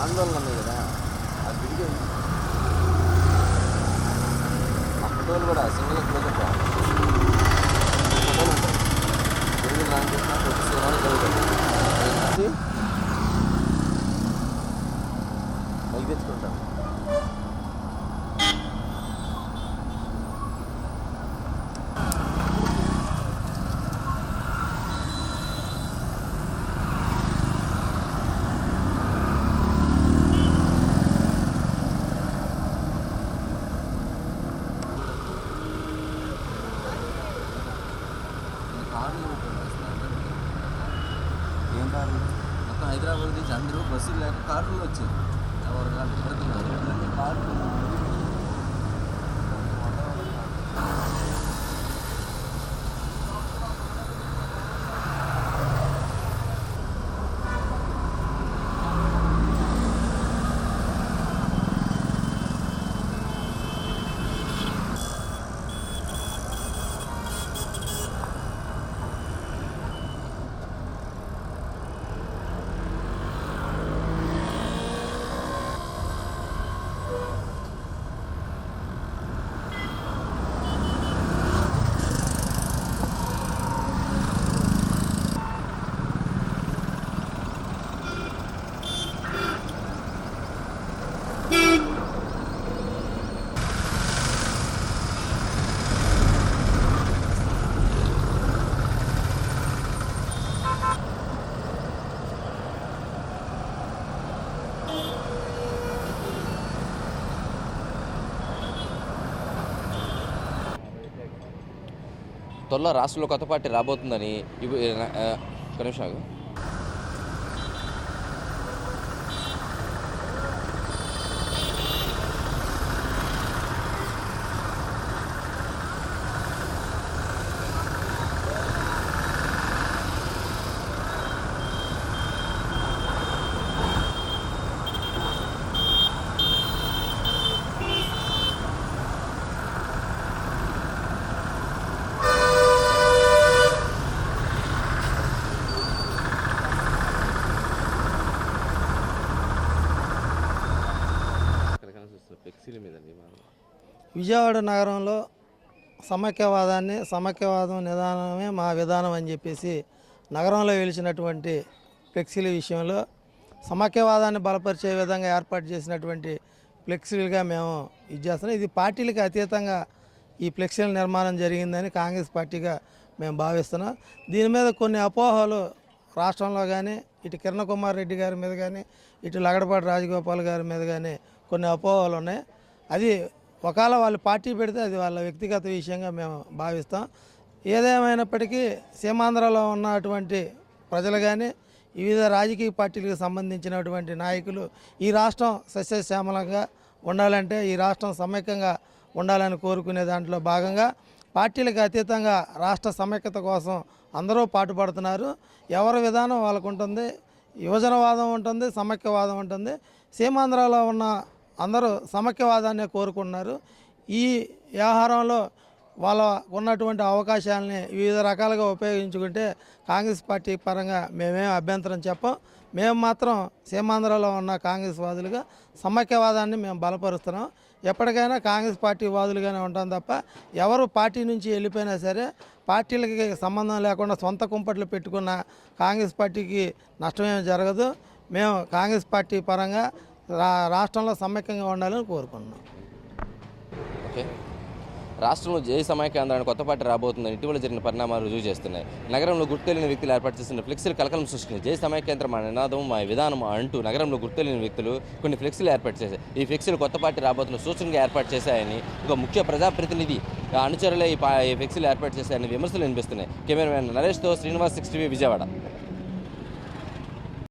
ఆందోళన ఉన్నాయి కదా, అది విడిగా ఆ ఫోటోలు కూడా సింగిల్ క్లోజప్ ఫోటోలు ఉంటాయి. తెలుగు లాంటి చేసినా కొద్దిసేపు జరుగుతుంది తెచ్చుకుంటాను. ఏం కారు మొత్తం హైదరాబాద్ నుంచి అందరూ బస్సులు లేక కార్లు వచ్చారు. ఎవరు కాదు పెడుతున్నారు కార్లు. త్వరలో రాష్ట్రంలో కొత్త పార్టీ రాబోతుందని ఒక నిమిషం ఆగు. విజయవాడ నగరంలో సమైక్యవాదం నిదానమే మా విధానం అని చెప్పేసి నగరంలో వెలిచినటువంటి ఫ్లెక్సీల విషయంలో సమైక్యవాదాన్ని బలపరిచే విధంగా ఏర్పాటు చేసినటువంటి ఫ్లెక్సీలుగా మేము చేస్తున్నాం. ఇది పార్టీలకు అతీతంగా ఈ ఫ్లెక్సీల నిర్మాణం జరిగిందని కాంగ్రెస్ పార్టీగా మేము భావిస్తున్నాం. దీని మీద కొన్ని అపోహలు రాష్ట్రంలో కానీ ఇటు కిరణ్ కుమార్ రెడ్డి గారి మీద కానీ ఇటు లగడపాటి రాజగోపాల్ గారి మీద కానీ కొన్ని అపోహలు ఉన్నాయి. అది ఒకవేళ వాళ్ళు పార్టీ పెడితే అది వాళ్ళ వ్యక్తిగత విషయంగా మేము భావిస్తాం. ఏదేమైనప్పటికీ సీమాంధ్రలో ఉన్నటువంటి ప్రజలు కానీ వివిధ రాజకీయ పార్టీలకు సంబంధించినటువంటి నాయకులు ఈ రాష్ట్రం సస్యశ్యామలంగా ఉండాలంటే, ఈ రాష్ట్రం సమైక్యంగా ఉండాలని కోరుకునే దాంట్లో భాగంగా పార్టీలకు అతీతంగా రాష్ట్ర సమైక్యత కోసం అందరూ పాటుపడుతున్నారు. ఎవరి విధానం వాళ్ళకు ఉంటుంది. యువజనవాదం ఉంటుంది, సమైక్యవాదం ఉంటుంది. సీమాంధ్రలో ఉన్న అందరూ సమైక్యవాదాన్ని కోరుకున్నారు. ఈ వ్యవహారంలో వాళ్ళ ఉన్నటువంటి అవకాశాలని వివిధ రకాలుగా ఉపయోగించుకుంటే కాంగ్రెస్ పార్టీ పరంగా మేమేం అభ్యంతరం చెప్పం. మేము మాత్రం సీమాంధ్రలో ఉన్న కాంగ్రెస్ వాదులుగా సమైక్యవాదాన్ని మేము బలపరుస్తున్నాం. ఎప్పటికైనా కాంగ్రెస్ పార్టీ వాదులుగానే ఉంటాం తప్ప ఎవరు పార్టీ నుంచి వెళ్ళిపోయినా సరే పార్టీలకి సంబంధం లేకుండా సొంత కుంపట్లు పెట్టుకున్న కాంగ్రెస్ పార్టీకి నష్టమేమి జరగదు. మేము కాంగ్రెస్ పార్టీ పరంగా రాష్ట్రంలో సమైక్యంగా ఉండాలని కోరుకుంటున్నాం. ఓకే, రాష్ట్రంలో జై సమైక్యాంధ్రాన్ని కొత్త పార్టీ రాబోతుందని ఇటీవల జరిగిన పరిణామాలు రుజువు చేస్తున్నాయి. నగరంలో గుర్తులేని వ్యక్తులు ఏర్పాటు చేసిన ఫ్లెక్సీలు కలకలం సృష్టించాయి. జై సమైక్యాంధ్ర మా నినాదం, మా విధానం అంటూ నగరంలో గుర్తులేని వ్యక్తులు కొన్ని ఫ్లెక్సీలు ఏర్పాటు చేశాయి. ఈ ఫ్లెక్సీలు కొత్త పార్టీ రాబోతున్న సూచనగా ఏర్పాటు చేశాయని ఒక ముఖ్య ప్రజాప్రతినిధి అనుచరులే ఈ ఫ్లెక్సీలు ఏర్పాటు చేశాయని విమర్శలు వినిపిస్తున్నాయి. కెమెరామెన్ నరేష్తో శ్రీనివాస్, 6 టీవీ, విజయవాడ.